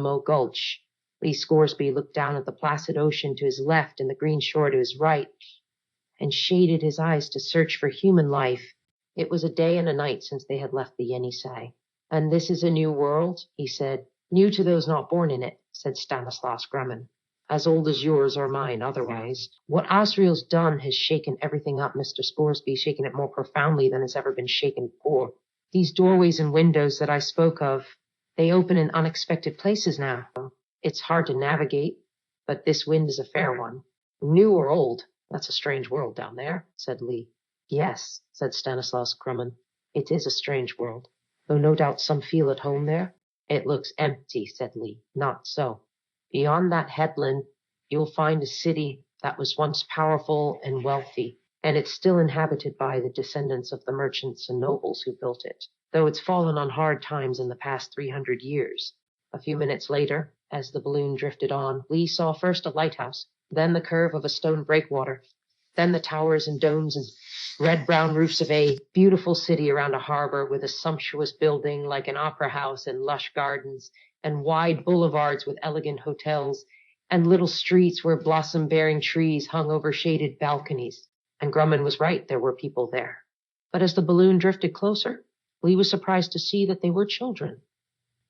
Alamo Gulch. Lee Scoresby looked down at the placid ocean to his left and the green shore to his right, and shaded his eyes to search for human life. It was a day and a night since they had left the Yenisei. "And this is a new world?" he said. "New to those not born in it," said Stanislaus Grumman. "As old as yours or mine otherwise. What Asriel's done has shaken everything up, Mr. Scoresby, shaken it more profoundly than has ever been shaken before. These doorways and windows that I spoke of, they open in unexpected places now. It's hard to navigate, but this wind is a fair one. New or old, that's a strange world down there," said Lee. "Yes," said Stanislaus Grumman, "it is a strange world, though no doubt some feel at home there." "It looks empty," said Lee. "Not so. Beyond that headland, you'll find a city that was once powerful and wealthy, and it's still inhabited by the descendants of the merchants and nobles who built it, though it's fallen on hard times in the past 300 years. A few minutes later, as the balloon drifted on, Lee saw first a lighthouse, then the curve of a stone breakwater, then the towers and domes and red-brown roofs of a beautiful city around a harbor with a sumptuous building like an opera house and lush gardens, and wide boulevards with elegant hotels, and little streets where blossom-bearing trees hung over shaded balconies. And Grumman was right, there were people there. But as the balloon drifted closer, Lee was surprised to see that they were children.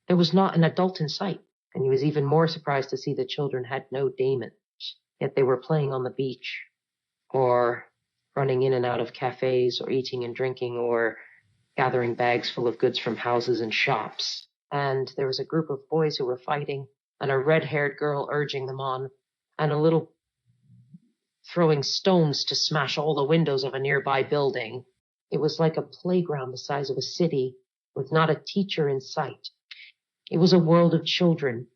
There was not an adult in sight, and he was even more surprised to see the children had no daemons, yet they were playing on the beach, or running in and out of cafes, or eating and drinking, or gathering bags full of goods from houses and shops. And there was a group of boys who were fighting, and a red-haired girl urging them on, and a little throwing stones to smash all the windows of a nearby building. It was like a playground the size of a city, with not a teacher in sight. It was a world of children,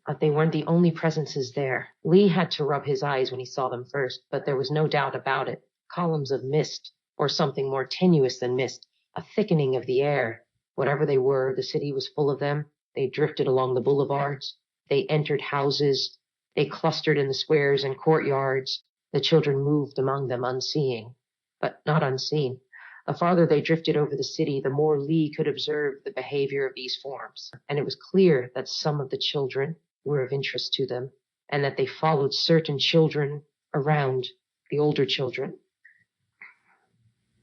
but they weren't the only presences there. Lee had to rub his eyes when he saw them first, but there was no doubt about it. Columns of mist, or something more tenuous than mist, a thickening of the air. Whatever they were, the city was full of them. They drifted along the boulevards. They entered houses. They clustered in the squares and courtyards. The children moved among them unseeing, but not unseen. The farther they drifted over the city, the more Lee could observe the behavior of these forms, and it was clear that some of the children were of interest to them, and that they followed certain children around, the older children,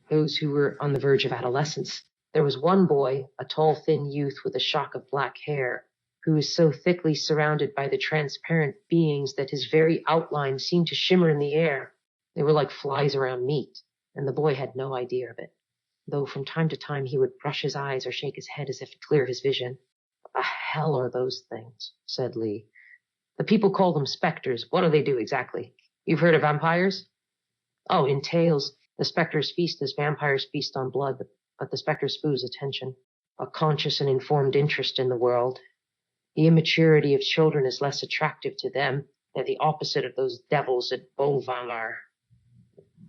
those who were on the verge of adolescence. There was one boy, a tall, thin youth with a shock of black hair, who was so thickly surrounded by the transparent beings that his very outline seemed to shimmer in the air. They were like flies around meat, and the boy had no idea of it, though from time to time he would brush his eyes or shake his head as if to clear his vision. "The hell are those things?" said Lee. "The people call them specters. What do they do exactly? You've heard of vampires?" "Oh, in tales. The specters feast as vampires feast on blood, but the specters spoons attention, a conscious and informed interest in the world. The immaturity of children is less attractive to them. They're the opposite of those devils at Beauvalor.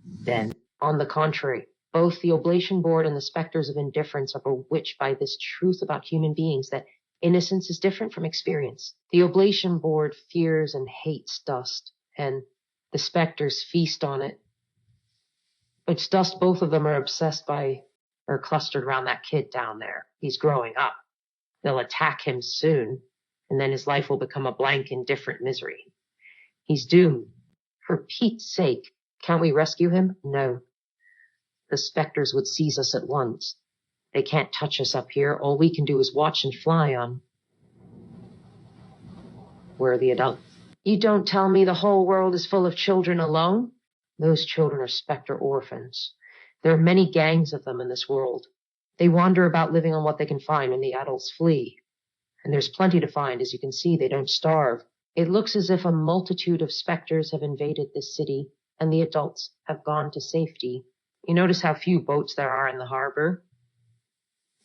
Then, on the contrary, both the oblation board and the specters of indifference are bewitched by this truth about human beings, that innocence is different from experience. The oblation board fears and hates dust, and the specters feast on it. It's dust both of them are obsessed by, or clustered around that kid down there. He's growing up. They'll attack him soon, and then his life will become a blank, indifferent misery. He's doomed. For Pete's sake, can't we rescue him? No. The specters would seize us at once. They can't touch us up here. All we can do is watch and fly on. Where are the adults? You don't tell me the whole world is full of children alone? Those children are specter orphans. There are many gangs of them in this world. They wander about living on what they can find when the adults flee. And there's plenty to find. As you can see, they don't starve. It looks as if a multitude of specters have invaded this city, and the adults have gone to safety. You notice how few boats there are in the harbor?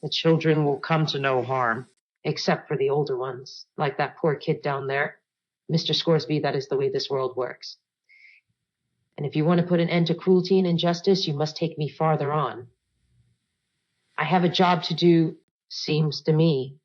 The children will come to no harm, except for the older ones, like that poor kid down there. Mr. Scoresby, that is the way this world works. And if you want to put an end to cruelty and injustice, you must take me farther on. I have a job to do. Seems to me,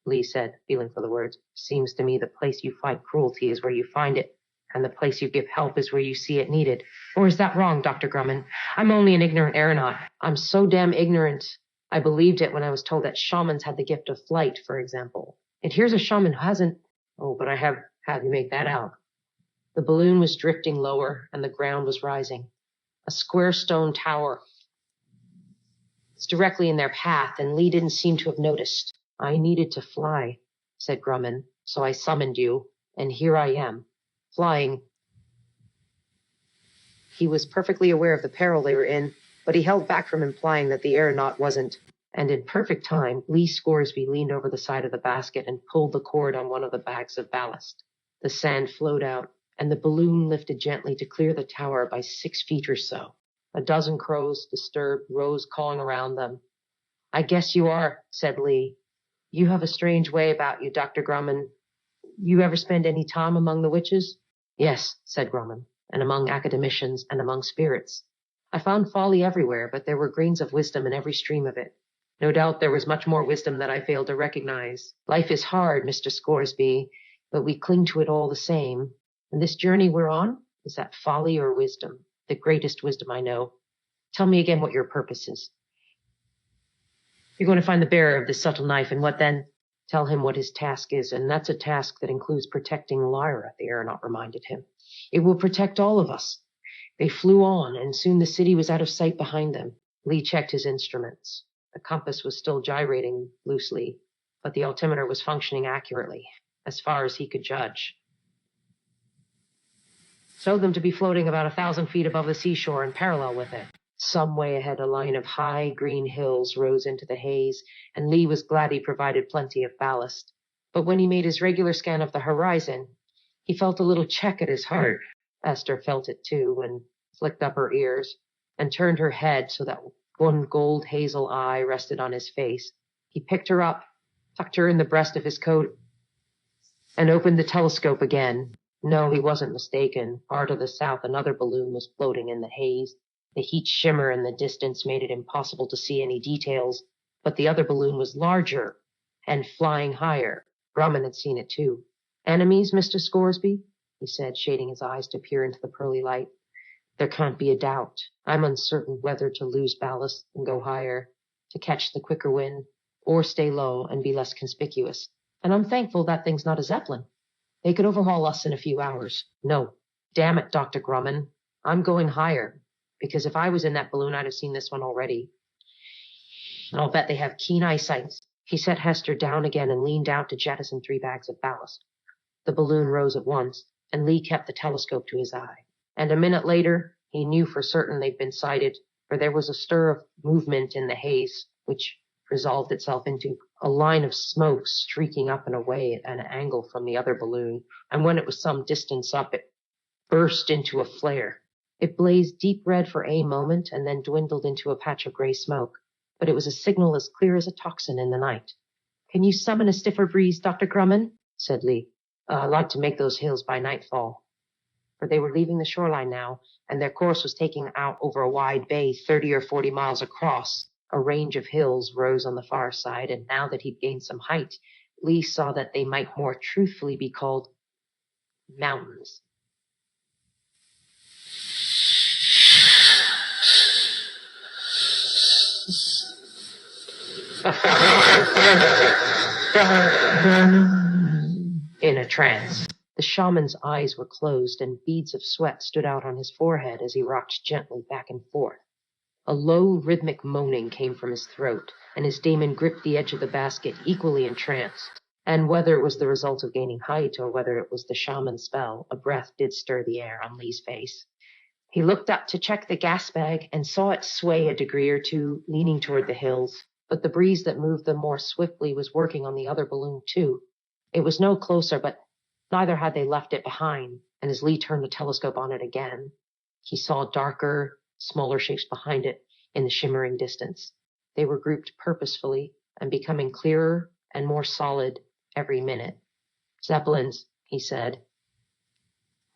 Lee said, feeling for the words, seems to me the place you fight cruelty is where you find it, and the place you give help is where you see it needed. Or is that wrong, Dr. Grumman? I'm only an ignorant aeronaut. I'm so damn ignorant. I believed it when I was told that shamans had the gift of flight, for example. And here's a shaman who hasn't Oh, but I have you make that out. The balloon was drifting lower, and the ground was rising. A square stone tower was directly in their path, and Lee didn't seem to have noticed. I needed to fly, said Grumman, so I summoned you, and here I am, flying. He was perfectly aware of the peril they were in, but he held back from implying that the aeronaut wasn't. And in perfect time, Lee Scoresby leaned over the side of the basket and pulled the cord on one of the bags of ballast. The sand flowed out, and the balloon lifted gently to clear the tower by 6 feet or so. A dozen crows, disturbed, rose calling around them. I guess you are, said Lee. You have a strange way about you, Dr. Grumman. You ever spend any time among the witches? Yes, said Grumman, and among academicians and among spirits. I found folly everywhere, but there were grains of wisdom in every stream of it. No doubt there was much more wisdom that I failed to recognize. Life is hard, Mr. Scoresby, but we cling to it all the same. And this journey we're on, is that folly or wisdom? The greatest wisdom I know. Tell me again what your purpose is. You're going to find the bearer of this subtle knife, and what then? Tell him what his task is, and that's a task that includes protecting Lyra, the aeronaut reminded him. It will protect all of us. They flew on, and soon the city was out of sight behind them. Lee checked his instruments. The compass was still gyrating loosely, but the altimeter was functioning accurately, as far as he could judge. Showed them to be floating about 1,000 feet above the seashore and parallel with it. Some way ahead, a line of high green hills rose into the haze, and Lee was glad he provided plenty of ballast. But when he made his regular scan of the horizon, he felt a little check at his heart. Esther felt it too, and flicked up her ears, and turned her head so that one gold hazel eye rested on his face. He picked her up, tucked her in the breast of his coat, and opened the telescope again. No, he wasn't mistaken. Far to the south, another balloon was floating in the haze. The heat shimmer in the distance made it impossible to see any details, but the other balloon was larger and flying higher. Grumman had seen it too. Enemies, Mr. Scoresby? He said, shading his eyes to peer into the pearly light. There can't be a doubt. I'm uncertain whether to lose ballast and go higher, to catch the quicker wind, or stay low and be less conspicuous. And I'm thankful that thing's not a Zeppelin. They could overhaul us in a few hours. No, damn it, Dr. Grumman. I'm going higher, because if I was in that balloon, I'd have seen this one already. And I'll bet they have keen eyesight. He set Hester down again and leaned out to jettison 3 bags of ballast. The balloon rose at once, and Lee kept the telescope to his eye. And a minute later, he knew for certain they'd been sighted, for there was a stir of movement in the haze, which resolved itself into a line of smoke streaking up and away at an angle from the other balloon, and when it was some distance up, it burst into a flare. It blazed deep red for a moment and then dwindled into a patch of gray smoke, but it was a signal as clear as a tocsin in the night. Can you summon a stiffer breeze, Dr. Grumman? Said Lee. I'd like to make those hills by nightfall. For they were leaving the shoreline now, and their course was taking out over a wide bay 30 or 40 miles across. A range of hills rose on the far side, and now that he'd gained some height, Lee saw that they might more truthfully be called mountains. In a trance. The shaman's eyes were closed, and beads of sweat stood out on his forehead as he rocked gently back and forth. A low, rhythmic moaning came from his throat, and his daemon gripped the edge of the basket, equally entranced. And whether it was the result of gaining height or whether it was the shaman's spell, a breath did stir the air on Lee's face. He looked up to check the gas bag and saw it sway a degree or two, leaning toward the hills. But the breeze that moved them more swiftly was working on the other balloon, too. It was no closer, but neither had they left it behind, and as Lee turned the telescope on it again, he saw darker, smaller shapes behind it in the shimmering distance. They were grouped purposefully and becoming clearer and more solid every minute. Zeppelins, he said.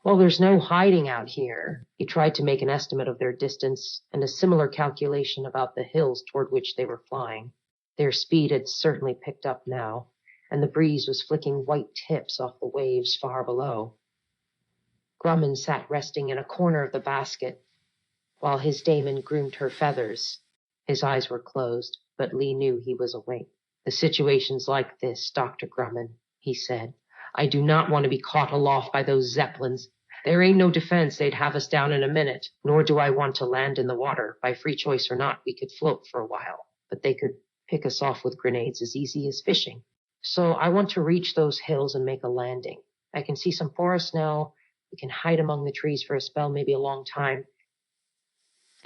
Well, there's no hiding out here. He tried to make an estimate of their distance and a similar calculation about the hills toward which they were flying. Their speed had certainly picked up now, and the breeze was flicking white tips off the waves far below. Grumman sat resting in a corner of the basket, while his daemon groomed her feathers. His eyes were closed, but Lee knew he was awake. The situation's like this, Dr. Grumman, he said. I do not want to be caught aloft by those Zeppelins. There ain't no defense, they'd have us down in a minute, nor do I want to land in the water. By free choice or not, we could float for a while, but they could pick us off with grenades as easy as fishing. So I want to reach those hills and make a landing. I can see some forest now. We can hide among the trees for a spell, maybe a long time.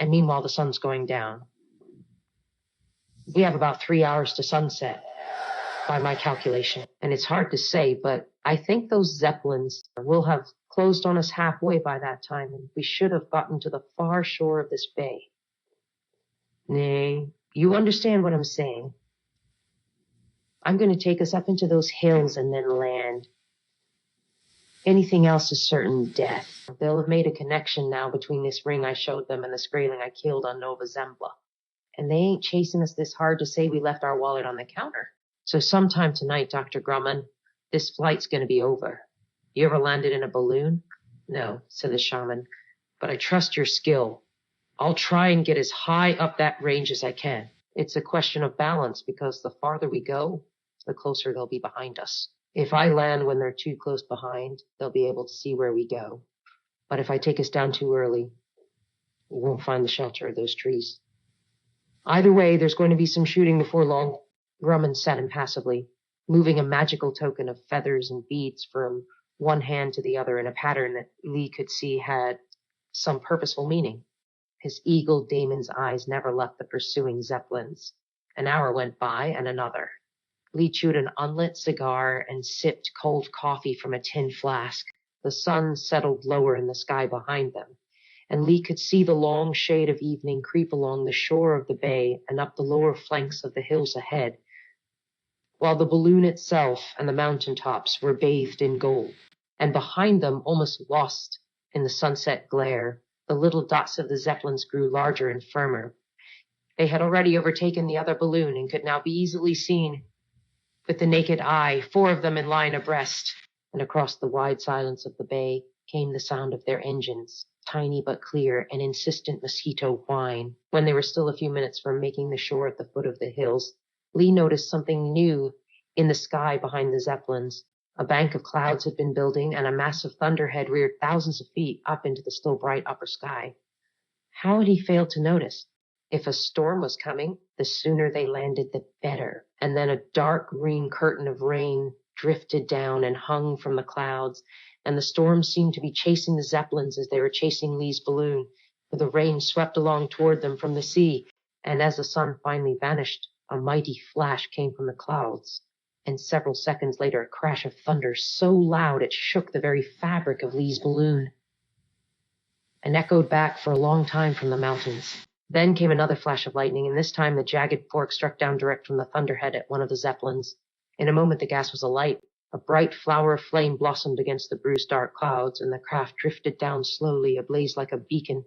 And meanwhile, the sun's going down. We have about 3 hours to sunset, by my calculation. And it's hard to say, but I think those Zeppelins will have closed on us halfway by that time, and we should have gotten to the far shore of this bay. Nay, you understand what I'm saying. I'm going to take us up into those hills and then land. Anything else is certain death. They'll have made a connection now between this ring I showed them and the Skraeling I killed on Nova Zembla. And they ain't chasing us this hard to say we left our wallet on the counter. So sometime tonight, Dr. Grumman, this flight's going to be over. You ever landed in a balloon? No, said the shaman, but I trust your skill. I'll try and get as high up that range as I can. It's a question of balance because the farther we go, the closer they'll be behind us. If I land when they're too close behind, they'll be able to see where we go. But if I take us down too early, we won't find the shelter of those trees. Either way, there's going to be some shooting before long. Grumman sat impassively, moving a magical token of feathers and beads from one hand to the other in a pattern that Lee could see had some purposeful meaning. His eagle daemon's eyes never left the pursuing Zeppelins. An hour went by, and another. Lee chewed an unlit cigar and sipped cold coffee from a tin flask. The sun settled lower in the sky behind them, and Lee could see the long shade of evening creep along the shore of the bay and up the lower flanks of the hills ahead, while the balloon itself and the mountaintops were bathed in gold. And behind them, almost lost in the sunset glare, the little dots of the Zeppelins grew larger and firmer. They had already overtaken the other balloon and could now be easily seen with the naked eye, 4 of them in line abreast, and across the wide silence of the bay came the sound of their engines, tiny but clear, an insistent mosquito whine. When they were still a few minutes from making the shore at the foot of the hills, Lee noticed something new in the sky behind the Zeppelins. A bank of clouds had been building, and a massive thunderhead reared thousands of feet up into the still bright upper sky. How had he failed to notice? If a storm was coming, the sooner they landed, the better. And then a dark green curtain of rain drifted down and hung from the clouds, and the storm seemed to be chasing the Zeppelins as they were chasing Lee's balloon, for the rain swept along toward them from the sea, and as the sun finally vanished, a mighty flash came from the clouds, and several seconds later a crash of thunder so loud it shook the very fabric of Lee's balloon, and echoed back for a long time from the mountains. Then came another flash of lightning, and this time the jagged fork struck down direct from the thunderhead at one of the Zeppelins. In a moment the gas was alight. A bright flower of flame blossomed against the bruised dark clouds, and the craft drifted down slowly, ablaze like a beacon,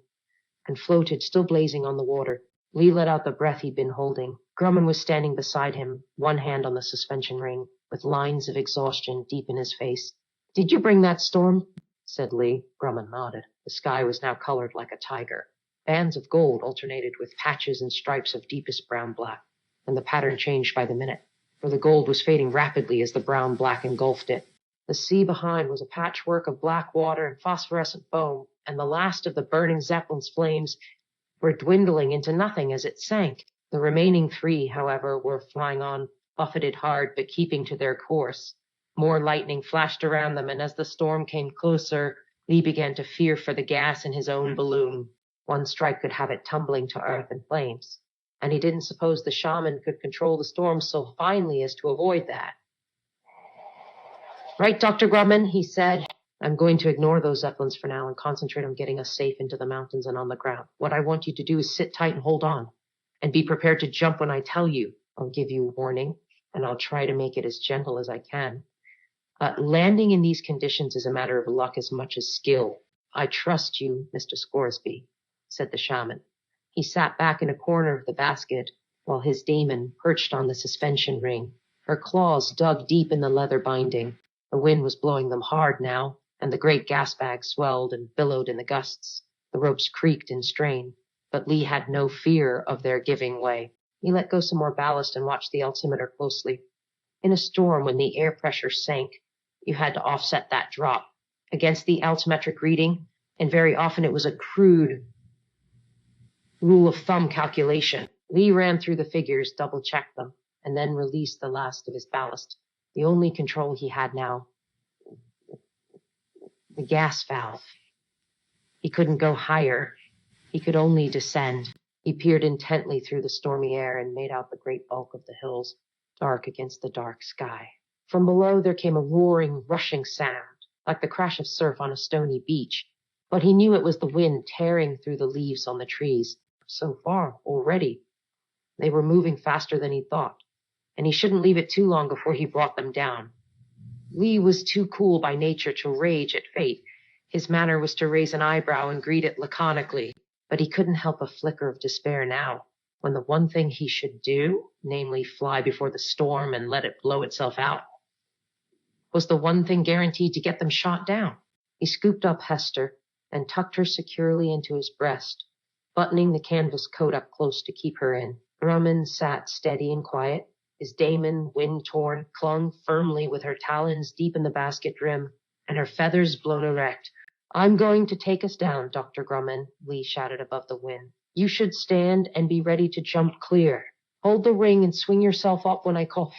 and floated, still blazing, on the water. Lee let out the breath he'd been holding. Grumman was standing beside him, one hand on the suspension ring, with lines of exhaustion deep in his face. "Did you bring that storm?" said Lee. Grumman nodded. The sky was now colored like a tiger. Bands of gold alternated with patches and stripes of deepest brown-black, and the pattern changed by the minute, for the gold was fading rapidly as the brown-black engulfed it. The sea behind was a patchwork of black water and phosphorescent foam, and the last of the burning Zeppelin's flames were dwindling into nothing as it sank. The remaining 3, however, were flying on, buffeted hard, but keeping to their course. More lightning flashed around them, and as the storm came closer, Lee began to fear for the gas in his own balloon. One strike could have it tumbling to earth in flames, and he didn't suppose the shaman could control the storm so finely as to avoid that. "Right, Dr. Grumman," he said. "I'm going to ignore those Zeppelins for now and concentrate on getting us safe into the mountains and on the ground. What I want you to do is sit tight and hold on, and be prepared to jump when I tell you. I'll give you warning, and I'll try to make it as gentle as I can. Landing in these conditions is a matter of luck as much as skill. I trust you, Mr. Scoresby," said the shaman. He sat back in a corner of the basket while his daemon perched on the suspension ring. Her claws dug deep in the leather binding. The wind was blowing them hard now, and the great gas bag swelled and billowed in the gusts. The ropes creaked and strained, but Lee had no fear of their giving way. He let go some more ballast and watched the altimeter closely. In a storm, when the air pressure sank, You had to offset that drop against the altimetric reading, and very often it was a crude rule of thumb calculation. Lee ran through the figures, double-checked them, and then released the last of his ballast. The only control he had now, the gas valve. He couldn't go higher. He could only descend. He peered intently through the stormy air and made out the great bulk of the hills, dark against the dark sky. From below there came a roaring, rushing sound, like the crash of surf on a stony beach, but he knew it was the wind tearing through the leaves on the trees. So far, already. They were moving faster than he thought, and he shouldn't leave it too long before he brought them down. Lee was too cool by nature to rage at fate. His manner was to raise an eyebrow and greet it laconically, but he couldn't help a flicker of despair now, when the one thing he should do, namely fly before the storm and let it blow itself out, was the one thing guaranteed to get them shot down. He scooped up Hester and tucked her securely into his breast, buttoning the canvas coat up close to keep her in. Grumman sat steady and quiet. His daemon, wind-torn, clung firmly with her talons deep in the basket rim and her feathers blown erect. "I'm going to take us down, Dr. Grumman," Lee shouted above the wind. "You should stand and be ready to jump clear. Hold the ring and swing yourself up when I call."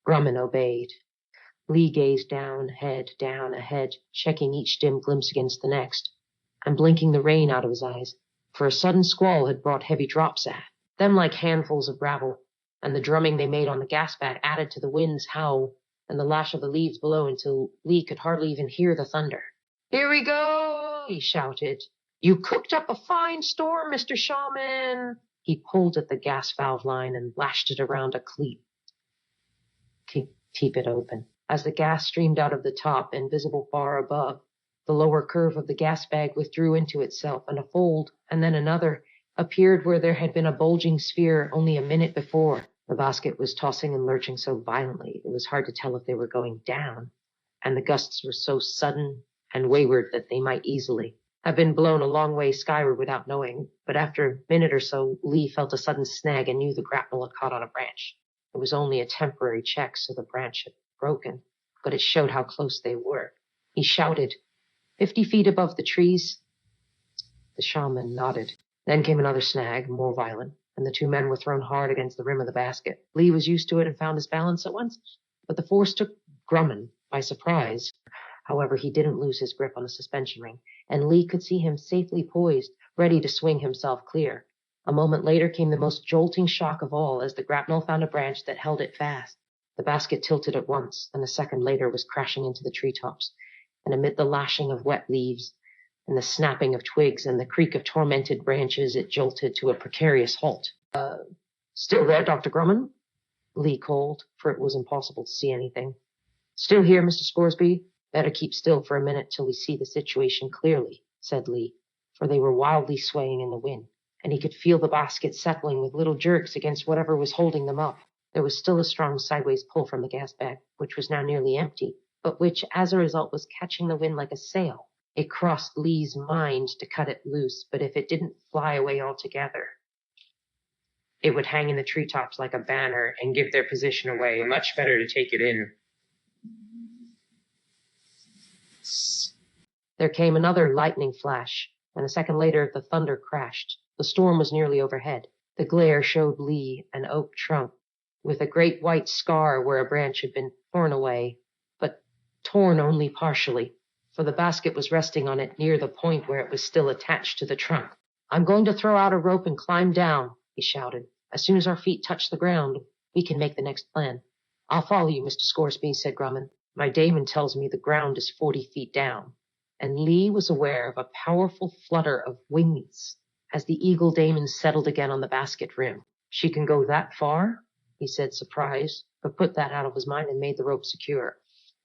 Grumman obeyed. Lee gazed down ahead, checking each dim glimpse against the next, and blinking the rain out of his eyes, for a sudden squall had brought heavy drops them like handfuls of gravel, and the drumming they made on the gas bag added to the wind's howl and the lash of the leaves below until Lee could hardly even hear the thunder. "Here we go," he shouted. "You cooked up a fine storm, Mr. Shaman." He pulled at the gas valve line and lashed it around a cleat. Keep it open. As the gas streamed out of the top, invisible far above, the lower curve of the gas bag withdrew into itself, and a fold, and then another, appeared where there had been a bulging sphere only a minute before. The basket was tossing and lurching so violently it was hard to tell if they were going down, and the gusts were so sudden and wayward that they might easily have been blown a long way skyward without knowing. But after a minute or so, Lee felt a sudden snag and knew the grapnel had caught on a branch. It was only a temporary check, so the branch had broken, but it showed how close they were. He shouted, 50 feet above the trees. The shaman nodded. Then came another snag, more violent, and the two men were thrown hard against the rim of the basket. Lee was used to it and found his balance at once, but the force took Grumman by surprise. However, he didn't lose his grip on the suspension ring, and Lee could see him safely poised, ready to swing himself clear. A moment later came the most jolting shock of all as the grapnel found a branch that held it fast. The basket tilted at once, and a second later was crashing into the treetops, and amid the lashing of wet leaves and the snapping of twigs and the creak of tormented branches, it jolted to a precarious halt. Still there, Dr. Grumman?" Lee called, for it was impossible to see anything. "Still here, Mr. Scoresby. Better keep still for a minute till we see the situation clearly," said Lee, for they were wildly swaying in the wind, and he could feel the basket settling with little jerks against whatever was holding them up. There was still a strong sideways pull from the gas bag, which was now nearly empty, but which, as a result, was catching the wind like a sail. It crossed Lee's mind to cut it loose, but if it didn't fly away altogether, it would hang in the treetops like a banner and give their position away. Much better to take it in. There came another lightning flash, and a second later the thunder crashed. The storm was nearly overhead. The glare showed Lee an oak trunk with a great white scar where a branch had been torn away, but torn only partially, for the basket was resting on it near the point where it was still attached to the trunk. "I'm going to throw out a rope and climb down," he shouted. "As soon as our feet touch the ground, we can make the next plan." "I'll follow you, Mr. Scoresby," said Grumman. "My daemon tells me the ground is 40 feet down." And Lee was aware of a powerful flutter of wings as the eagle daemon settled again on the basket rim. "She can go that far?" he said, surprised, but put that out of his mind and made the rope secure,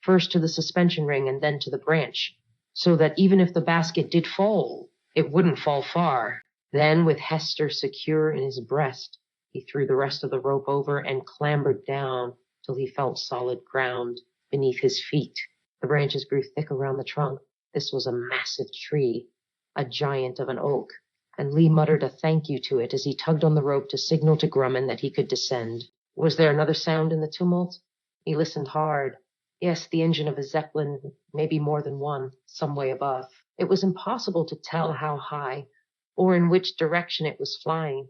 first to the suspension ring and then to the branch, so that even if the basket did fall, it wouldn't fall far. Then, with Hester secure in his breast, he threw the rest of the rope over and clambered down till he felt solid ground beneath his feet. The branches grew thick around the trunk. This was a massive tree, a giant of an oak, and Lee muttered a thank you to it as he tugged on the rope to signal to Grumman that he could descend. Was there another sound in the tumult? He listened hard, Yes, the engine of a Zeppelin, maybe more than one, some way above. It was impossible to tell how high or in which direction it was flying,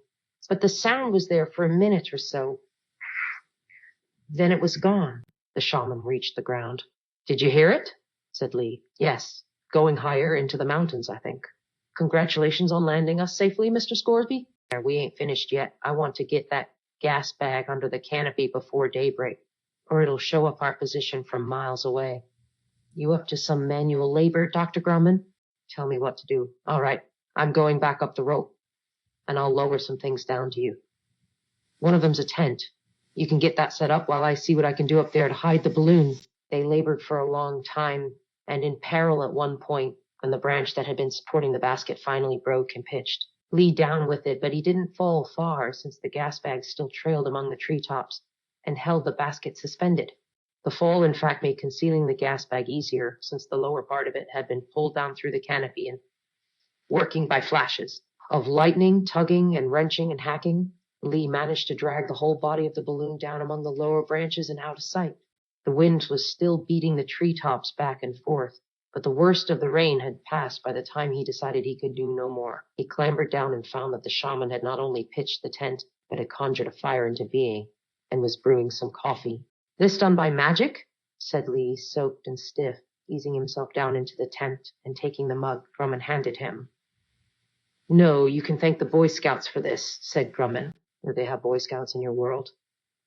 but the sound was there for a minute or so. Then it was gone. The shaman reached the ground. Did you hear it? Said Lee. Yes, going higher into the mountains, I think. Congratulations on landing us safely, Mr. Scoresby. We ain't finished yet. I want to get that gas bag under the canopy before daybreak, or it'll show up our position from miles away. You up to some manual labor, Dr. Grumman? Tell me what to do. All right, I'm going back up the rope, and I'll lower some things down to you. One of them's a tent. You can get that set up while I see what I can do up there to hide the balloon. They labored for a long time, and in peril at one point, when the branch that had been supporting the basket finally broke and pitched. Lee down with it, but he didn't fall far, since the gas bag still trailed among the treetops and held the basket suspended. The fall, in fact, made concealing the gas bag easier, since the lower part of it had been pulled down through the canopy and working by flashes of lightning, tugging and wrenching and hacking. Lee managed to drag the whole body of the balloon down among the lower branches and out of sight. The wind was still beating the treetops back and forth, but the worst of the rain had passed by the time he decided he could do no more. He clambered down and found that the shaman had not only pitched the tent, but had conjured a fire into being and was brewing some coffee. This done by magic? Said Lee, soaked and stiff, easing himself down into the tent and taking the mug Grumman handed him. No, you can thank the Boy Scouts for this, said Grumman. Do they have Boy Scouts in your world?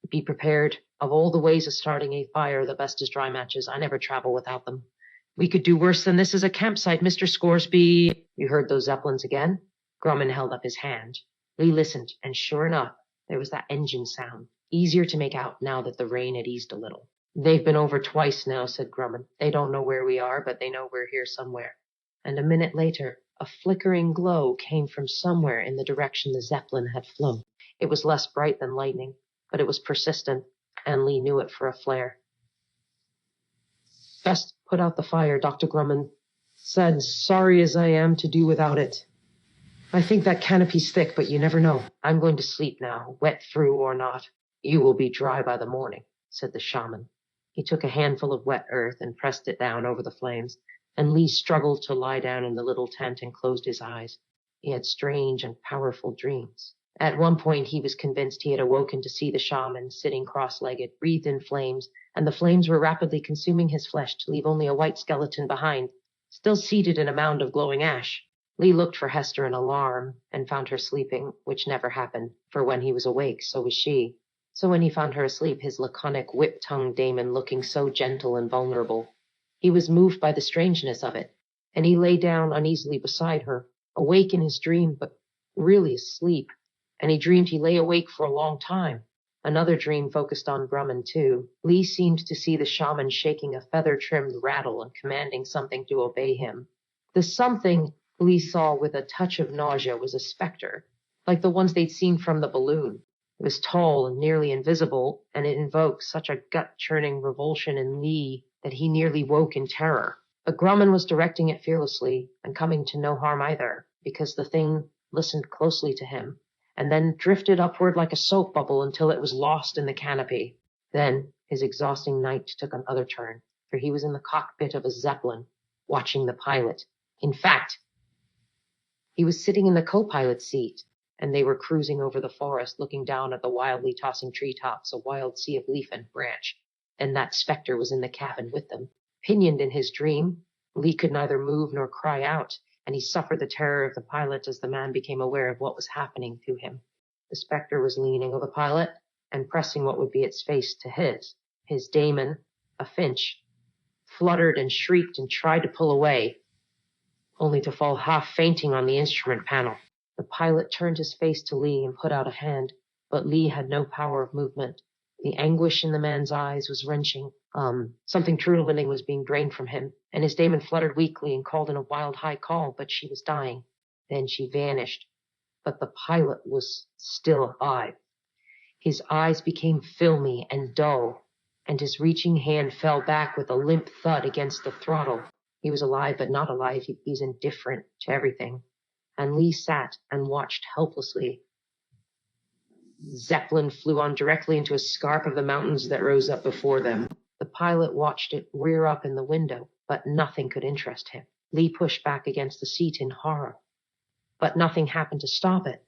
Be prepared. Of all the ways of starting a fire, the best is dry matches. I never travel without them. We could do worse than this as a campsite, Mr. Scoresby. You heard those Zeppelins again? Grumman held up his hand. Lee listened, and sure enough, there was that engine sound, easier to make out now that the rain had eased a little. They've been over twice now, said Grumman. They don't know where we are, but they know we're here somewhere. And a minute later, a flickering glow came from somewhere in the direction the Zeppelin had flown. It was less bright than lightning, but it was persistent, and Lee knew it for a flare. Best put out the fire, Dr. Grumman. Said, sorry as I am to do without it. I think that canopy's thick, but you never know. I'm going to sleep now, wet through or not. You will be dry by the morning, said the shaman. He took a handful of wet earth and pressed it down over the flames, and Lee struggled to lie down in the little tent and closed his eyes. He had strange and powerful dreams. At one point, he was convinced he had awoken to see the shaman sitting cross-legged, wreathed in flames, and the flames were rapidly consuming his flesh to leave only a white skeleton behind, still seated in a mound of glowing ash. Lee looked for Hester in alarm and found her sleeping, which never happened, for when he was awake, so was she. So when he found her asleep, his laconic, whip-tongued Damon looking so gentle and vulnerable, he was moved by the strangeness of it, and he lay down uneasily beside her, awake in his dream, but really asleep. And he dreamed he lay awake for a long time. Another dream focused on Grumman, too. Lee seemed to see the shaman shaking a feather-trimmed rattle and commanding something to obey him. The something Lee saw with a touch of nausea was a specter, like the ones they'd seen from the balloon. It was tall and nearly invisible, and it invoked such a gut-churning revulsion in Lee that he nearly woke in terror. But Grumman was directing it fearlessly, and coming to no harm either, because the thing listened closely to him, and then drifted upward like a soap bubble until it was lost in the canopy. Then his exhausting night took another turn, for he was in the cockpit of a Zeppelin, watching the pilot. In fact, he was sitting in the co-pilot's seat, and they were cruising over the forest, looking down at the wildly tossing treetops, a wild sea of leaf and branch, and that specter was in the cabin with them. Pinioned in his dream, Lee could neither move nor cry out, and he suffered the terror of the pilot as the man became aware of what was happening to him. The specter was leaning over the pilot and pressing what would be its face to his. His Damon, a finch, fluttered and shrieked and tried to pull away, only to fall half fainting on the instrument panel. The pilot turned his face to Lee and put out a hand, but Lee had no power of movement. The anguish in the man's eyes was wrenching. Something true to living was being drained from him, and his Damon fluttered weakly and called in a wild high call, but she was dying. Then she vanished, but the pilot was still alive. His eyes became filmy and dull, and his reaching hand fell back with a limp thud against the throttle. He was alive, but not alive. He's indifferent to everything. And Lee sat and watched helplessly. Zeppelin flew on directly into a scarp of the mountains that rose up before them. The pilot watched it rear up in the window, but nothing could interest him. Lee pushed back against the seat in horror, but nothing happened to stop it.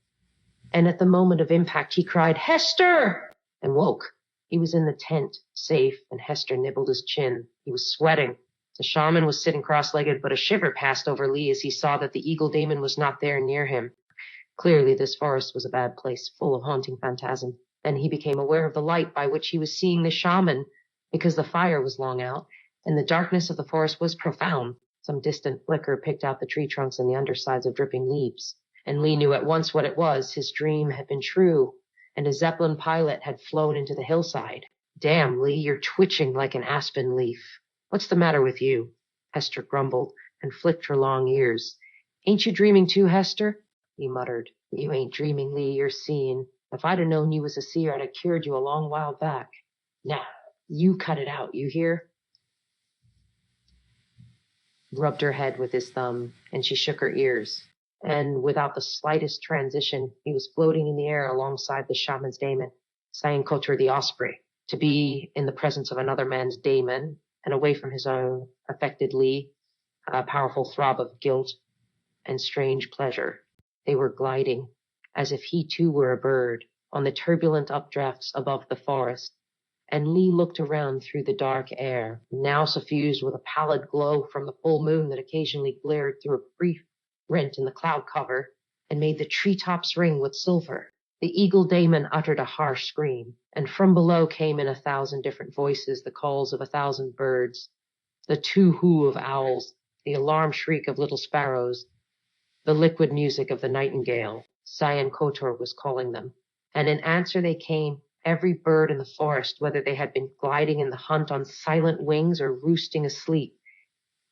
And at the moment of impact, he cried, "Hester!" and woke. He was in the tent, safe, and Hester nibbled his chin. He was sweating. The shaman was sitting cross-legged, but a shiver passed over Lee as he saw that the eagle daemon was not there near him. Clearly, this forest was a bad place, full of haunting phantasm. Then he became aware of the light by which he was seeing the shaman, because the fire was long out, and the darkness of the forest was profound. Some distant flicker picked out the tree trunks and the undersides of dripping leaves. And Lee knew at once what it was. His dream had been true, and a Zeppelin pilot had flown into the hillside. "Damn, Lee, you're twitching like an aspen leaf. What's the matter with you?" Hester grumbled and flicked her long ears. "Ain't you dreaming too, Hester?" he muttered. "You ain't dreaming, Lee, you're seeing. If I'd have known you was a seer, I'd have cured you a long while back. Now, you cut it out, you hear?" Rubbed her head with his thumb, and she shook her ears. And without the slightest transition, he was floating in the air alongside the shaman's daemon, Sayankotur the osprey. To be in the presence of another man's daemon, and away from his own, affected Lee, a powerful throb of guilt and strange pleasure. They were gliding, as if he too were a bird, on the turbulent updrafts above the forest, and Lee looked around through the dark air, now suffused with a pallid glow from the full moon that occasionally glared through a brief rent in the cloud cover and made the treetops ring with silver. The eagle daemon uttered a harsh scream, and from below came in 1,000 different voices the calls of 1,000 birds, the too-hoo of owls, the alarm shriek of little sparrows, the liquid music of the nightingale. Sayankotur was calling them, and in answer they came, every bird in the forest, whether they had been gliding in the hunt on silent wings or roosting asleep.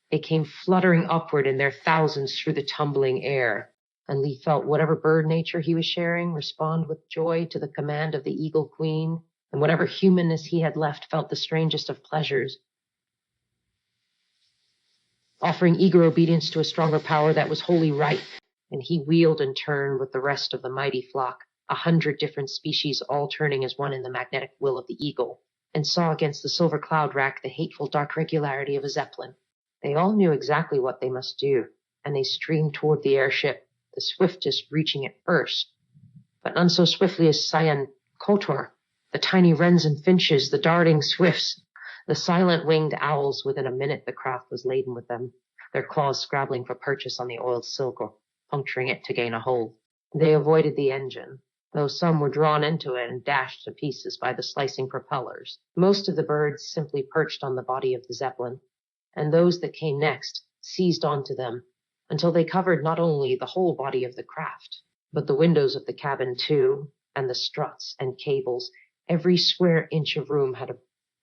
They came fluttering upward in their thousands through the tumbling air, and Lee felt whatever bird nature he was sharing respond with joy to the command of the eagle queen, and whatever humanness he had left felt the strangest of pleasures, offering eager obedience to a stronger power that was wholly right. And he wheeled and turned with the rest of the mighty flock, 100 different species all turning as one in the magnetic will of the eagle, and saw against the silver cloud rack the hateful dark regularity of a Zeppelin. They all knew exactly what they must do, and they streamed toward the airship, the swiftest reaching it first, but none so swiftly as Sayankotur, the tiny wrens and finches, the darting swifts, the silent-winged owls. Within a minute the craft was laden with them, their claws scrabbling for purchase on the oiled silk or puncturing it to gain a hold. They avoided the engine, though some were drawn into it and dashed to pieces by the slicing propellers. Most of the birds simply perched on the body of the Zeppelin, and those that came next seized onto them until they covered not only the whole body of the craft, but the windows of the cabin too, and the struts and cables. Every square inch of room had a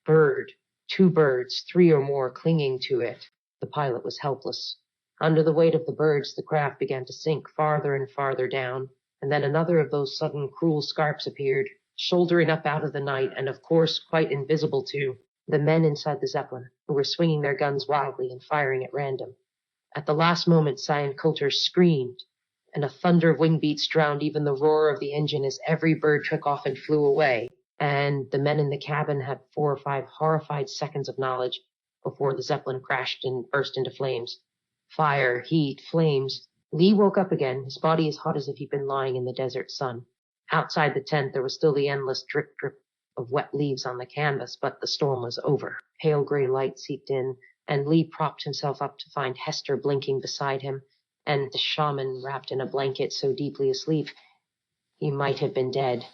bird, 2 birds, 3 or more clinging to it. The pilot was helpless. Under the weight of the birds, the craft began to sink farther and farther down, and then another of those sudden cruel scarps appeared, shouldering up out of the night, and of course quite invisible to the men inside the Zeppelin, who were swinging their guns wildly and firing at random. At the last moment, Sayankotur screamed, and a thunder of wing beats drowned even the roar of the engine as every bird took off and flew away, and the men in the cabin had 4 or 5 horrified seconds of knowledge before the Zeppelin crashed and burst into flames. Fire, heat, flames. Lee woke up again, his body as hot as if he'd been lying in the desert sun. Outside the tent, there was still the endless drip of wet leaves on the canvas, but the storm was over. Pale gray light seeped in, and Lee propped himself up to find Hester blinking beside him, and the shaman wrapped in a blanket so deeply asleep he might have been dead,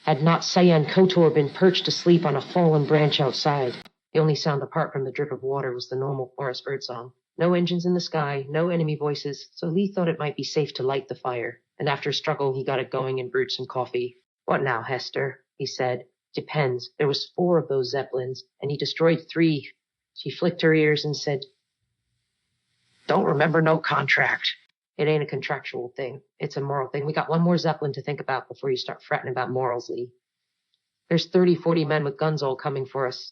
had not Sayankotur been perched asleep on a fallen branch outside. The only sound apart from the drip of water was the normal forest birdsong. No engines in the sky, no enemy voices, so Lee thought it might be safe to light the fire, and after a struggle he got it going and brewed some coffee. "What now, Hester?" he said. "Depends. There was 4 of those Zeppelins, and he destroyed 3. She flicked her ears and said, "Don't remember no contract." "It ain't a contractual thing. It's a moral thing. We got 1 more Zeppelin to think about before you start fretting about morals, Lee. There's 30, 40 men with guns all coming for us.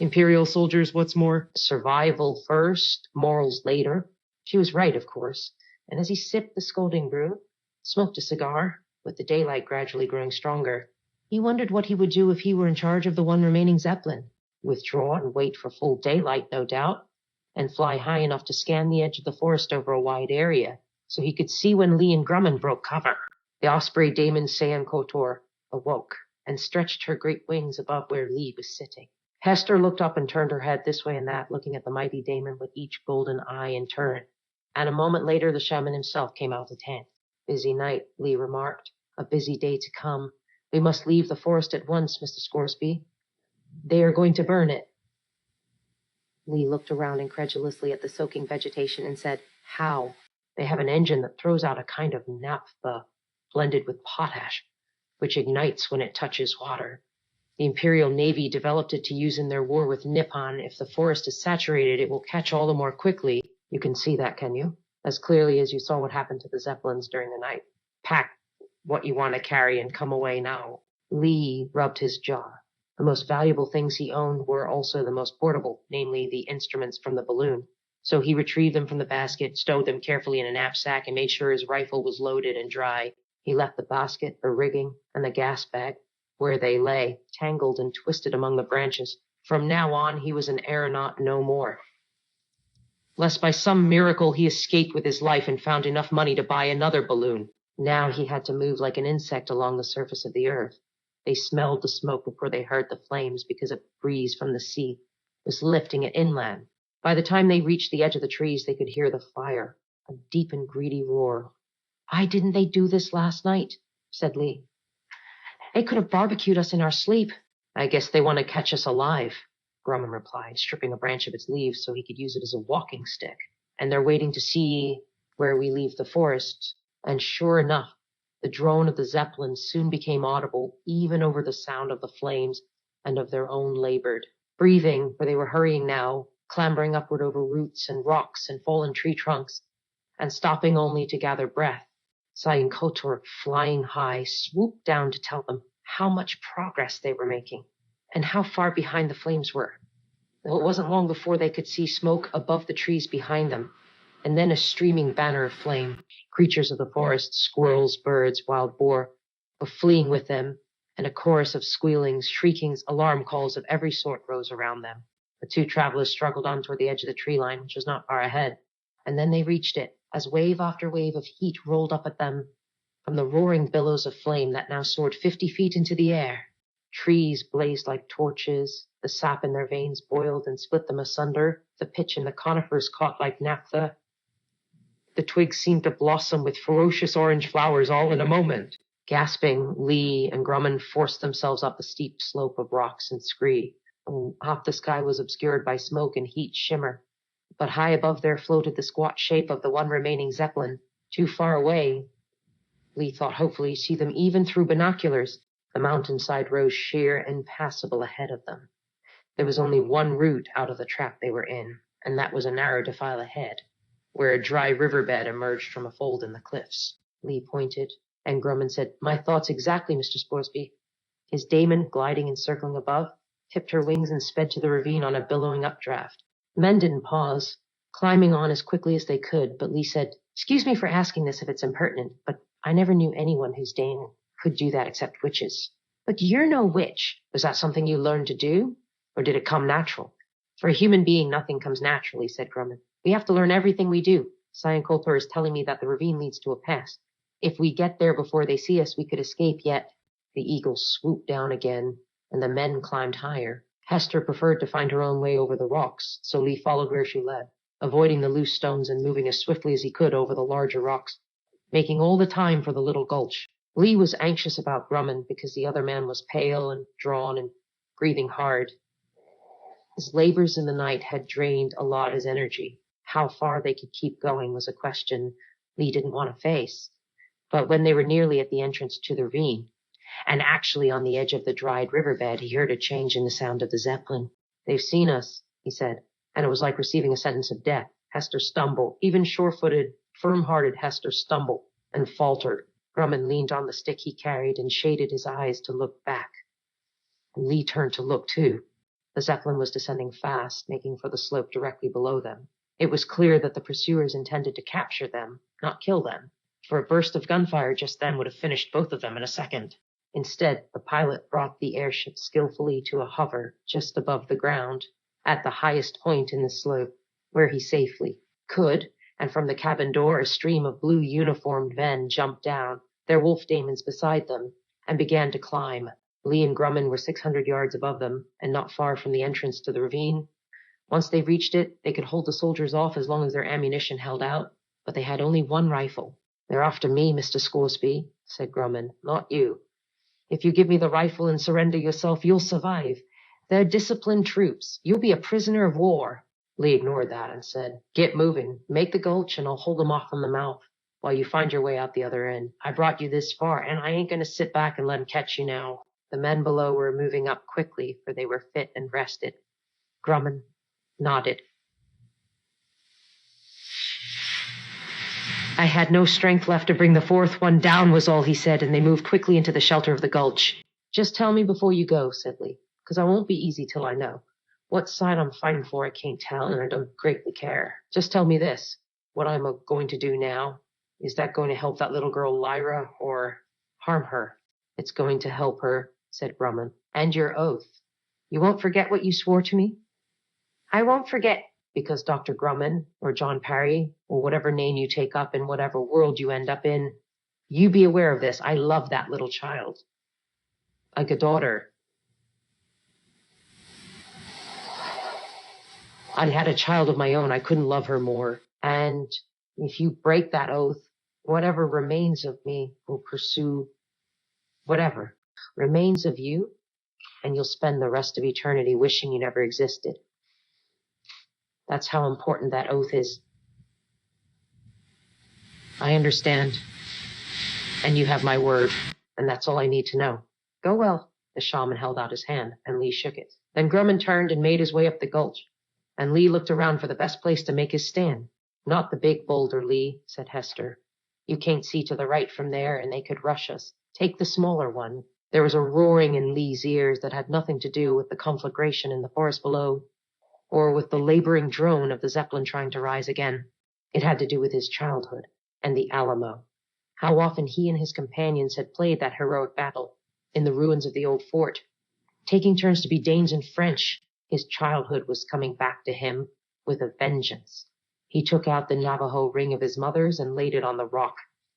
Imperial soldiers, what's more? Survival first, morals later." She was right, of course, and as he sipped the scalding brew, smoked a cigar, with the daylight gradually growing stronger, He wondered what he would do if he were in charge of the one remaining Zeppelin. Withdraw and wait for full daylight, no doubt, and fly high enough to scan the edge of the forest over a wide area, so he could see when Lee and Grumman broke cover. The osprey daemon Sean Kotor awoke and stretched her great wings above where Lee was sitting. Hester looked up and turned her head this way and that, looking at the mighty daemon with each golden eye in turn. And a moment later, the shaman himself came out of the tent. Busy night, Lee remarked. A busy day to come. We must leave the forest at once, Mr. Scoresby. They are going to burn it. Lee looked around incredulously at the soaking vegetation and said, How? They have an engine that throws out a kind of naphtha blended with potash, which ignites when it touches water. The Imperial Navy developed it to use in their war with Nippon. If the forest is saturated, it will catch all the more quickly. You can see that, can you? As clearly as you saw what happened to the Zeppelins during the night. Pack what you want to carry and come away now. Lee rubbed his jaw. The most valuable things he owned were also the most portable, namely the instruments from the balloon. So he retrieved them from the basket, stowed them carefully in a knapsack, and made sure his rifle was loaded and dry. He left the basket, the rigging, and the gas bag where they lay, tangled and twisted among the branches. From now on, he was an aeronaut no more. Lest by some miracle he escaped with his life and found enough money to buy another balloon. Now he had to move like an insect along the surface of the earth. They smelled the smoke before they heard the flames because a breeze from the sea was lifting it inland. By the time they reached the edge of the trees, they could hear the fire, a deep and greedy roar. Why didn't they do this last night? Said Lee. They could have barbecued us in our sleep. I guess they want to catch us alive, Grumman replied, stripping a branch of its leaves so he could use it as a walking stick. And they're waiting to see where we leave the forest. And sure enough, the drone of the Zeppelin soon became audible, even over the sound of the flames and of their own labored breathing, for they were hurrying now, clambering upward over roots and rocks and fallen tree trunks, and stopping only to gather breath. Sayan Kotor, flying high, swooped down to tell them how much progress they were making and how far behind the flames were. Well, it wasn't long before they could see smoke above the trees behind them, and then a streaming banner of flame. Creatures of the forest, squirrels, birds, wild boar, were fleeing with them, and a chorus of squealings, shriekings, alarm calls of every sort rose around them. The two travelers struggled on toward the edge of the tree line, which was not far ahead, and then they reached it, as wave after wave of heat rolled up at them from the roaring billows of flame that now soared 50 feet into the air. Trees blazed like torches, the sap in their veins boiled and split them asunder, the pitch in the conifers caught like naphtha. The twigs seemed to blossom with ferocious orange flowers all in a moment. Gasping, Lee and Grumman forced themselves up the steep slope of rocks and scree. Half the sky was obscured by smoke and heat shimmer, but high above there floated the squat shape of the one remaining Zeppelin. Too far away, Lee thought hopefully, see them even through binoculars. The mountainside rose sheer and impassable ahead of them. There was only one route out of the trap they were in, and that was a narrow defile ahead, where a dry riverbed emerged from a fold in the cliffs. Lee pointed, and Grumman said, My thoughts exactly, Mr. Scoresby. His daemon, gliding and circling above, tipped her wings and sped to the ravine on a billowing updraft. The men didn't pause, climbing on as quickly as they could, but Lee said, Excuse me for asking this if it's impertinent, but I never knew anyone whose daemon could do that except witches. But you're no witch. Was that something you learned to do, or did it come natural? For a human being, nothing comes naturally, said Grumman. We have to learn everything we do. Sayan Kotor is telling me that the ravine leads to a pass. If we get there before they see us, we could escape, yet the eagle swooped down again, and the men climbed higher. Hester preferred to find her own way over the rocks, so Lee followed where she led, avoiding the loose stones and moving as swiftly as he could over the larger rocks, making all the time for the little gulch. Lee was anxious about Grumman because the other man was pale and drawn and breathing hard. His labors in the night had drained a lot of his energy. How far they could keep going was a question Lee didn't want to face. But when they were nearly at the entrance to the ravine, and actually on the edge of the dried riverbed, he heard a change in the sound of the Zeppelin. They've seen us, he said, and it was like receiving a sentence of death. Hester stumbled. Even sure-footed, firm-hearted Hester stumbled and faltered. Grumman leaned on the stick he carried and shaded his eyes to look back. And Lee turned to look, too. The Zeppelin was descending fast, making for the slope directly below them. It was clear that the pursuers intended to capture them, not kill them, for a burst of gunfire just then would have finished both of them in a second. Instead, the pilot brought the airship skillfully to a hover just above the ground, at the highest point in the slope, where he safely could, and from the cabin door a stream of blue uniformed men jumped down, their wolf daemons beside them, and began to climb. Lee and Grumman were 600 yards above them, and not far from the entrance to the ravine. Once they reached it, they could hold the soldiers off as long as their ammunition held out, but they had only one rifle. "They're after me, Mr. Scoresby," said Grumman, "not you. If you give me the rifle and surrender yourself, you'll survive. They're disciplined troops. You'll be a prisoner of war." Lee ignored that and said, "Get moving. Make the gulch and I'll hold them off from the mouth while you find your way out the other end. I brought you this far, and I ain't going to sit back and let 'em catch you now." The men below were moving up quickly, for they were fit and rested. Grumman nodded. "I had no strength left to bring the fourth one down," was all he said, and they moved quickly into the shelter of the gulch. "Just tell me before you go," said Lee, "because I won't be easy till I know. What side I'm fighting for I can't tell, and I don't greatly care. Just tell me this. What I'm going to do now, is that going to help that little girl Lyra, or harm her?" "It's going to help her," said Grumman. "And your oath. You won't forget what you swore to me?" "I won't forget, because Dr. Grumman, or John Parry, or whatever name you take up in whatever world you end up in, you be aware of this. I love that little child. Like a daughter. I had a child of my own. I couldn't love her more. And if you break that oath, whatever remains of me will pursue whatever remains of you, and you'll spend the rest of eternity wishing you never existed. That's how important that oath is." "I understand. And you have my word, and that's all I need to know." "Go well." The shaman held out his hand, and Lee shook it. Then Grumman turned and made his way up the gulch, and Lee looked around for the best place to make his stand. "Not the big boulder, Lee," said Hester. "You can't see to the right from there, and they could rush us. Take the smaller one." There was a roaring in Lee's ears that had nothing to do with the conflagration in the forest below, or with the laboring drone of the Zeppelin trying to rise again. It had to do with his childhood and the Alamo. How often he and his companions had played that heroic battle in the ruins of the old fort, taking turns to be Danes and French. His childhood was coming back to him with a vengeance. He took out the Navajo ring of his mother's and laid it on the rock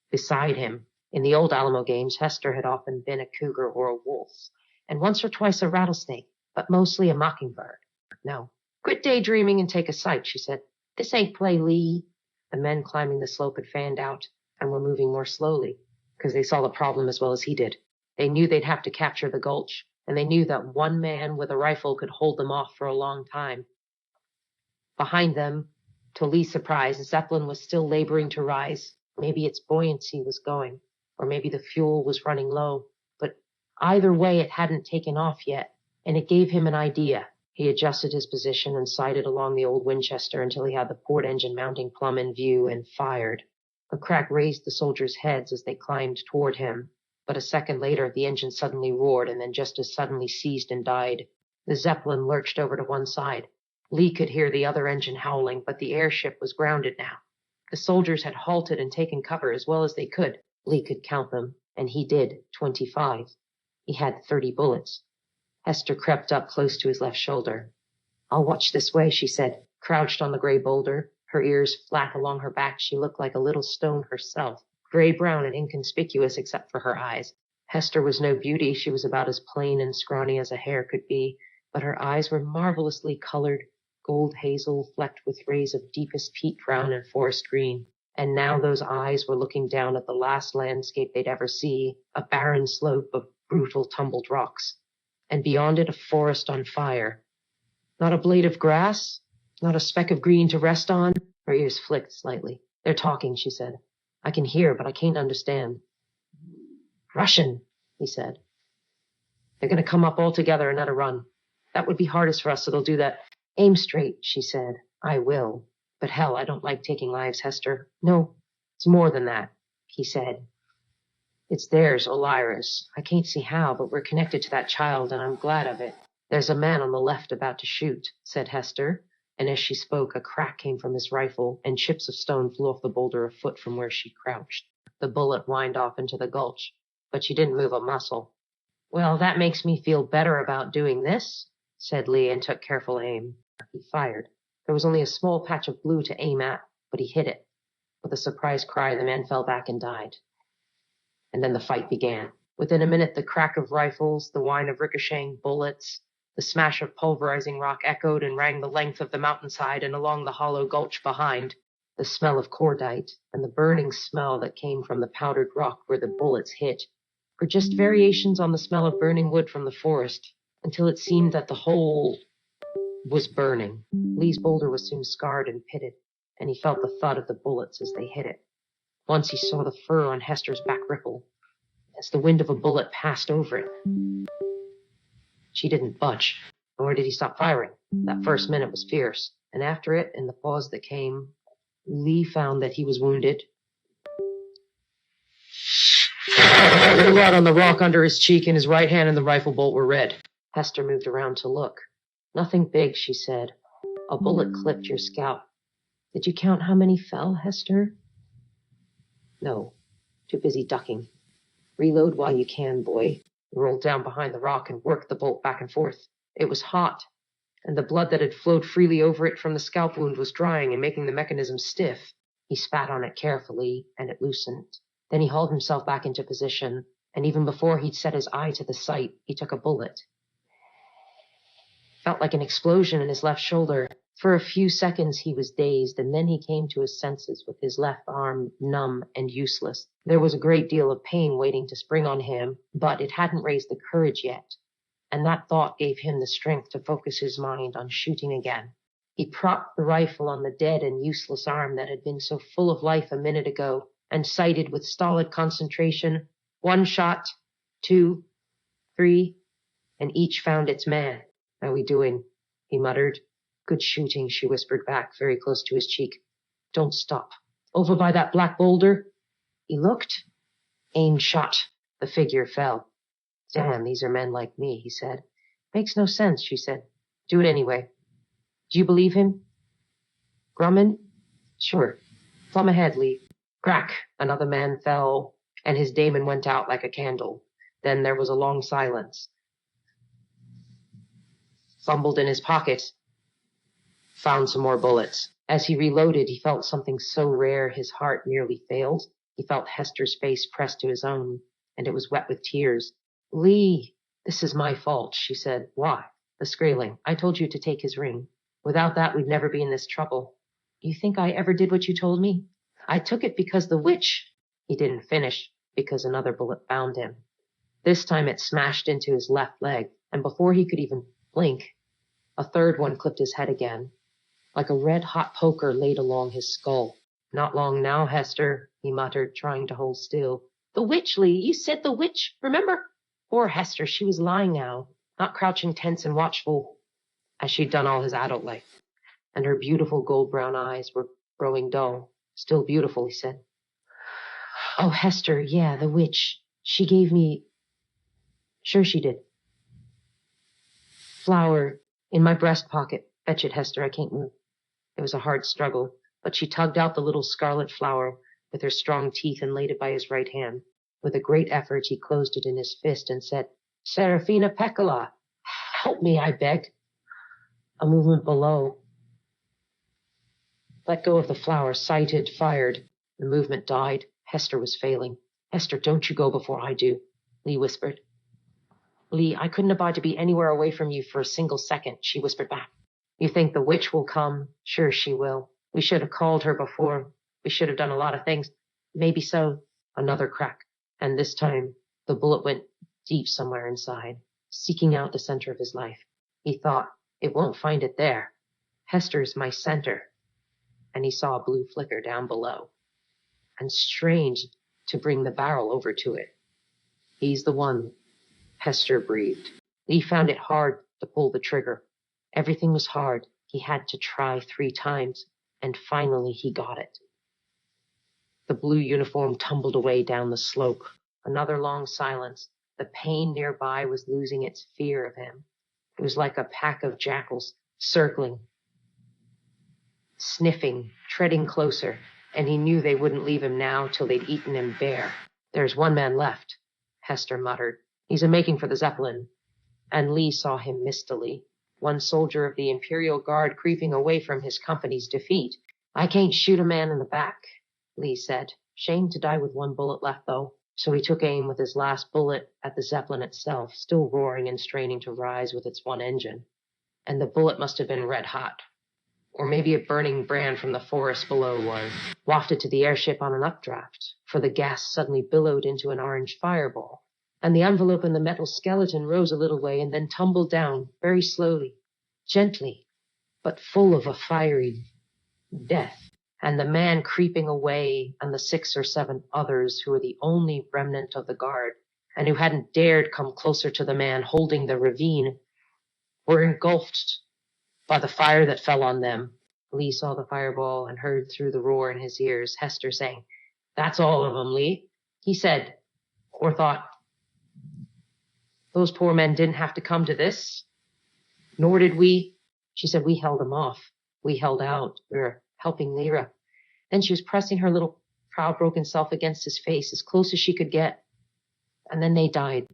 beside him. In the old Alamo games, Hester had often been a cougar or a wolf, and once or twice a rattlesnake, but mostly a mockingbird. "No. Quit daydreaming and take a sight," she said. "This ain't play, Lee." The men climbing the slope had fanned out and were moving more slowly, because they saw the problem as well as he did. They knew they'd have to capture the gulch, and they knew that one man with a rifle could hold them off for a long time. Behind them, to Lee's surprise, Zeppelin was still laboring to rise. Maybe its buoyancy was going, or maybe the fuel was running low, but either way it hadn't taken off yet, and it gave him an idea. He adjusted his position and sighted along the old Winchester until he had the port engine mounting plumb in view and fired. A crack raised the soldiers' heads as they climbed toward him, but a second later the engine suddenly roared and then just as suddenly ceased and died. The Zeppelin lurched over to one side. Lee could hear the other engine howling, but the airship was grounded now. The soldiers had halted and taken cover as well as they could. Lee could count them, and he did, 25. He had 30 bullets. Hester crept up close to his left shoulder. "I'll watch this way," she said. Crouched on the gray boulder, her ears flat along her back, she looked like a little stone herself, gray-brown and inconspicuous except for her eyes. Hester was no beauty. She was about as plain and scrawny as a hare could be, but her eyes were marvelously colored, gold hazel flecked with rays of deepest peat brown and forest green. And now those eyes were looking down at the last landscape they'd ever see, a barren slope of brutal tumbled rocks, and beyond it a forest on fire. Not a blade of grass, not a speck of green to rest on. Her ears flicked slightly. "They're talking," she said. "I can hear, but I can't understand." "Russian," he said. "They're going to come up all together and at a run. That would be hardest for us, so they'll do that." "Aim straight," she said. "I will. But hell, I don't like taking lives, Hester." "No, it's more than that," he said. "It's theirs or Lyra's. I can't see how, but we're connected to that child, and I'm glad of it." "There's a man on the left about to shoot," said Hester, and as she spoke, a crack came from his rifle, and chips of stone flew off the boulder a foot from where she crouched. The bullet whined off into the gulch, but she didn't move a muscle. Well, that makes me feel better about doing this, said Lee, and took careful aim. He fired. There was only a small patch of blue to aim at, but he hit it. With a surprised cry, the man fell back and died. And then the fight began. Within a minute, the crack of rifles, the whine of ricocheting bullets, the smash of pulverizing rock echoed and rang the length of the mountainside and along the hollow gulch behind. The smell of cordite and the burning smell that came from the powdered rock where the bullets hit were just variations on the smell of burning wood from the forest, until it seemed that the whole was burning. Lee's boulder was soon scarred and pitted, and he felt the thud of the bullets as they hit it. Once he saw the fur on Hester's back ripple as the wind of a bullet passed over it. She didn't budge, nor did he stop firing. That first minute was fierce, and after it, in the pause that came, Lee found that he was wounded. The blood on the rock under his cheek and his right hand and the rifle bolt were red. Hester moved around to look. Nothing big, she said. A bullet clipped your scalp. Did you count how many fell, Hester? No. Too busy ducking. Reload while you can, boy. He rolled down behind the rock and worked the bolt back and forth. It was hot, and the blood that had flowed freely over it from the scalp wound was drying and making the mechanism stiff. He spat on it carefully, and it loosened. Then he hauled himself back into position, and even before he'd set his eye to the sight, he took a bullet. Felt like an explosion in his left shoulder. For a few seconds he was dazed, and then he came to his senses with his left arm numb and useless. There was a great deal of pain waiting to spring on him, but it hadn't raised the courage yet, and that thought gave him the strength to focus his mind on shooting again. He propped the rifle on the dead and useless arm that had been so full of life a minute ago, and sighted with stolid concentration. 1 shot, 2, 3, and each found its man. "How we doing?" he muttered. "Good shooting," she whispered back, very close to his cheek. "Don't stop. Over by that black boulder." He looked, aimed, shot. The figure fell. "Damn, these are men like me," he said. "Makes no sense," she said. "Do it anyway." "Do you believe him?" "Grumman?" "Sure. Plumb ahead, Lee." Crack! Another man fell, and his daemon went out like a candle. Then there was a long silence. Fumbled in his pocket. Found some more bullets. As he reloaded, he felt something so rare his heart nearly failed. He felt Hester's face pressed to his own, and it was wet with tears. "Lee, this is my fault," she said. "Why?" "The skraeling. I told you to take his ring. Without that, we'd never be in this trouble." "You think I ever did what you told me?" "I took it because the witch—" He didn't finish, because another bullet found him. This time it smashed into his left leg, and before he could even blink, a third one clipped his head again, like a red-hot poker laid along his skull. "Not long now, Hester," he muttered, trying to hold still. "The witch, Lee! You said the witch! Remember?" Poor Hester, she was lying now, not crouching tense and watchful, as she'd done all his adult life, and her beautiful gold-brown eyes were growing dull. "Still beautiful," he said. "Oh, Hester, yeah, the witch. She gave me—" "Sure she did." "Flower in my breast pocket. Fetch it, Hester, I can't move." It was a hard struggle, but she tugged out the little scarlet flower with her strong teeth and laid it by his right hand. With a great effort, he closed it in his fist and said, "Serafina Peccola, help me, I beg." A movement below. Let go of the flower, sighted, fired. The movement died. Hester was failing. "Hester, don't you go before I do," Lee whispered. "Lee, I couldn't abide to be anywhere away from you for a single second," she whispered back. "You think the witch will come?" "Sure she will. We should have called her before. We should have done a lot of things." "Maybe so." Another crack, and this time the bullet went deep somewhere inside, seeking out the center of his life. He thought, "It won't find it there. Hester's my center." And he saw a blue flicker down below. And strange to bring the barrel over to it. "He's the one," Hester breathed. Lee found it hard to pull the trigger. Everything was hard. He had to try 3 times, and finally he got it. The blue uniform tumbled away down the slope. Another long silence. The pain nearby was losing its fear of him. It was like a pack of jackals circling, sniffing, treading closer, and he knew they wouldn't leave him now till they'd eaten him bare. "There's one man left," Hester muttered. He's a-making for the Zeppelin. And Lee saw him mistily, one soldier of the Imperial Guard creeping away from his company's defeat. I can't shoot a man in the back, Lee said. Shame to die with one bullet left, though. So he took aim with his last bullet at the Zeppelin itself, still roaring and straining to rise with its one engine. And the bullet must have been red hot. Or maybe a burning brand from the forest below was wafted to the airship on an updraft, for the gas suddenly billowed into an orange fireball, and the envelope in the metal skeleton rose a little way and then tumbled down very slowly, gently, but full of a fiery death. And the man creeping away and the 6 or 7 others who were the only remnant of the guard and who hadn't dared come closer to the man holding the ravine were engulfed by the fire that fell on them. Lee saw the fireball and heard through the roar in his ears Hester saying, "That's all of them, Lee." He said, or thought, "Those poor men didn't have to come to this. Nor did we." She said, "We held them off. We held out. We were helping Lyra." Then she was pressing her little proud broken self against his face as close as she could get. And then they died.